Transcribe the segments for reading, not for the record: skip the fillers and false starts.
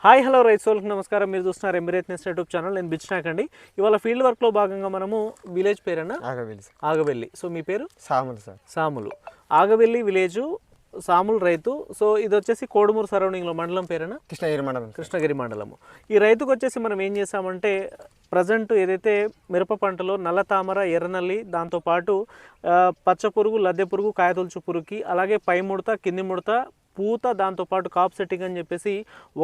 Hi hello రైతులకు నమస్కారం. మీరు చూస్తున్నారు ఎంబీరేత్ నెస్ యూట్యూబ్ ఛానల్. నేను బిచ్నాక్ అండి. ఇవాళ ఫీల్డ్ వర్క్లో భాగంగా మనము విలేజ్ పేరేనా ఆగవెల్లి. సో మీ పేరు? సాములు సార్. సాములు. ఆగవెల్లి విలేజు, సాములు రైతు. సో ఇది వచ్చేసి కోడుమూరు సరౌండింగ్లో మండలం పేరేనా? కృష్ణగిరి మండలము. ఈ రైతుకు వచ్చేసి మనం ఏం చేసామంటే ప్రజెంట్ ఏదైతే మిరప పంటలో నల్ల తామర, ఎర్రనల్లి, దాంతోపాటు పచ్చ పురుగు, లద్దె పురుగు, కాయతొలుచు పురుగుకి, అలాగే పై ముడత, కింది ముడత, పూత, దాంతోపాటు కాప్ సెట్టింగ్ అని చెప్పేసి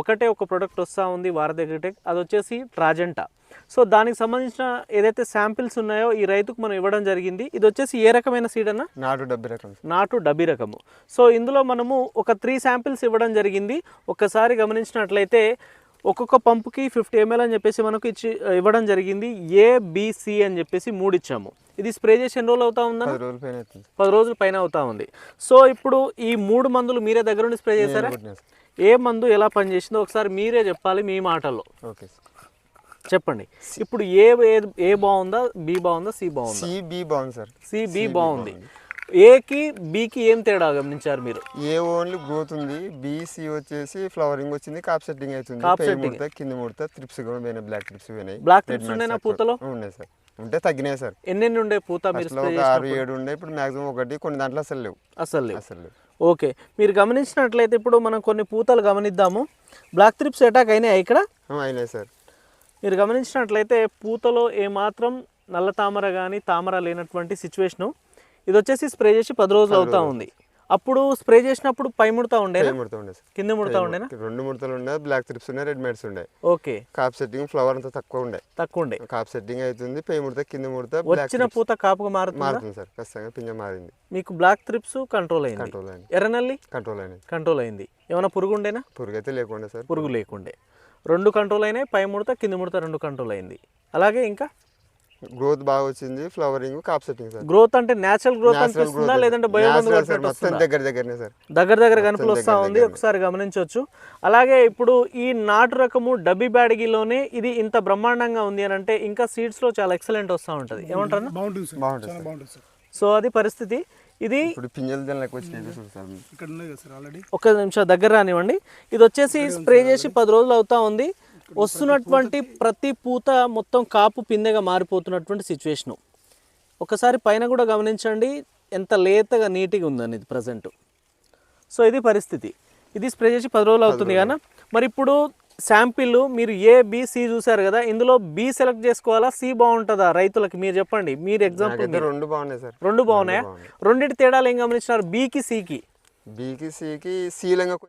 ఒకటే ఒక ప్రోడక్ట్ వస్తూ ఉంది వారధెగ్టెక్. అది వచ్చేసి ట్రాజెంటా. సో దానికి సంబంధించిన ఏదైతే శాంపిల్స్ ఉన్నాయో ఈ రైతుకు మనం ఇవ్వడం జరిగింది. ఇది వచ్చేసి ఏ రకమైన సీడ్ అన్న? నాటు డబ్బీ రకము. సో ఇందులో మనము ఒక 3 శాంపిల్స్ ఇవ్వడం జరిగింది. ఒక్కసారి గమనించినట్లయితే ఒక్కొక్క పంపుకి 50 ml అని చెప్పేసి మనకు ఇవ్వడం జరిగింది. ABC అని చెప్పేసి 3 ఇచ్చాము. ఇది స్ప్రే చేసి ఎన్ని రోజులు అవుతా ఉందా? 10 రోజుల పైన అవుతా ఉంది. సో ఇప్పుడు ఈ 3 మందులు మీరే దగ్గర నుండి స్ప్రే చేశారా? ఏ మందు ఎలా పనిచేసిందో ఒకసారి మీరే చెప్పాలి మీ మాటల్లో. చెప్పండి. ఇప్పుడు ఏ బాగుందా, బి బాగుందా, సి బాగుందా? బి బాగుంది సార్. బి బాగుంది. ఏకి బికి ఏం తేడా గమనించారు మీరు? ఏ ఓన్లీ గ్రోత్ ఉంది, బిసి వచ్చేసి ఫ్లవరింగ్ వచ్చింది, కాప్ సెట్టింగ్ అవుతుంది, కింద ముడత, ట్రిప్స్ కూడా పోయినాయి, బ్లాక్ ట్రిప్స్ పోయినాయి. బ్లాక్ ట్రిప్స్ ఉన్నాయి పూతలో? ఉన్నాయి సార్. ఉంటే తగ్గినాయి సార్. ఎన్ని ఉండే పూత? మీరు 6-7 ఉండే, ఇప్పుడు మాక్సిమం 1, కొన్ని దాంట్లో అసలు లేవు. అసలు లేవు. ఓకే, మీరు గమనించినట్లయితే ఇప్పుడు మనం కొన్ని పూతలు గమనిద్దాము. బ్లాక్ ట్రిప్స్ అటాక్ అయినాయి ఇక్కడ? అయినాయి సార్. మీరు గమనించినట్లయితే పూతలో ఏమాత్రం నల్ల తామర కానీ తామర లేనటువంటి సిచ్యువేషను. ఇది వచ్చేసి స్ప్రే చేసి 10 రోజులు అవుతా ఉంది. అప్పుడు స్ప్రే చేసినప్పుడు పై ముడతా ఉండే, కింద ముడతా ఉండేనా? 2 ముడతలు ఉండే, బ్లాక్ ట్రిప్స్ ఉన్నాయి, రెడ్ మెడ్స్ ఉండే. ఓకే. కాప్ సెట్టింగ్ ఫ్లవర్ అంతా తక్కువ ఉండే. కాప్ సెట్టింగ్ అవుతుంది, పై ముడత, కింద ముడత. వచ్చిన పూత కాపుగా మారుతుంది సార్. ఖచ్చితంగా పింజ మారింది. మీకు బ్లాక్ ట్రిప్స్ కంట్రోల్ అయింది. ఎర్రనల్లి కంట్రోల్ అయింది. ఏమైనా పురుగు ఉండేనా? పురుగు అయితే లేకుండే సార్. పురుగు లేకుండే. 2 కంట్రోల్ అయినాయి, పై ముడత, కింద ముడత 2 కంట్రోల్ అయింది. అలాగే ఇంకా గ్రోత్ బాగా వచ్చింది, ఫ్లవరింగ్, కాప్ సెట్టింగ్ సార్. గ్రోత్ అంటే నేచురల్ గ్రోత్ అనిపిస్తుందా లేదంటే దగ్గర కనుపులు వస్తూ ఉంది? ఒకసారి గమనించవచ్చు. అలాగే ఇప్పుడు ఈ నాటు రకము డబ్బీ బ్యాడగిలోనే ఇది ఇంత బ్రహ్మాండంగా ఉంది అని అంటే ఇంకా సీడ్స్ లో చాలా ఎక్సలెంట్ వస్తూ ఉంటుంది. ఏమంటారు? సో అది పరిస్థితి. ఇది ఒక నిమిషం దగ్గర రానివ్వండి. ఇది వచ్చేసి స్ప్రే చేసి 10 రోజులు అవుతా ఉంది. వస్తున్నటువంటి ప్రతి పూత మొత్తం కాపు పిందెగా మారిపోతున్నటువంటి సిచ్యువేషను. ఒకసారి పైన కూడా గమనించండి ఎంత లేతగా నీట్గా ఉందని ఇది ప్రజెంట్. సో ఇది పరిస్థితి. ఇది స్ప్రే చేసి 10 రోజులు అవుతుంది కదా. మరి ఇప్పుడు శాంపిల్ మీరు ABC చూసారు కదా, ఇందులో B సెలెక్ట్ చేసుకోవాలా, C బాగుంటుందా రైతులకి? మీరు చెప్పండి. మీరు ఎగ్జాంపుల్. 2 బాగున్నాయి సార్. 2 బాగున్నాయా? రెండింటి తేడాలు ఏం గమనించినారు? Bకి Cకి? Cలంగా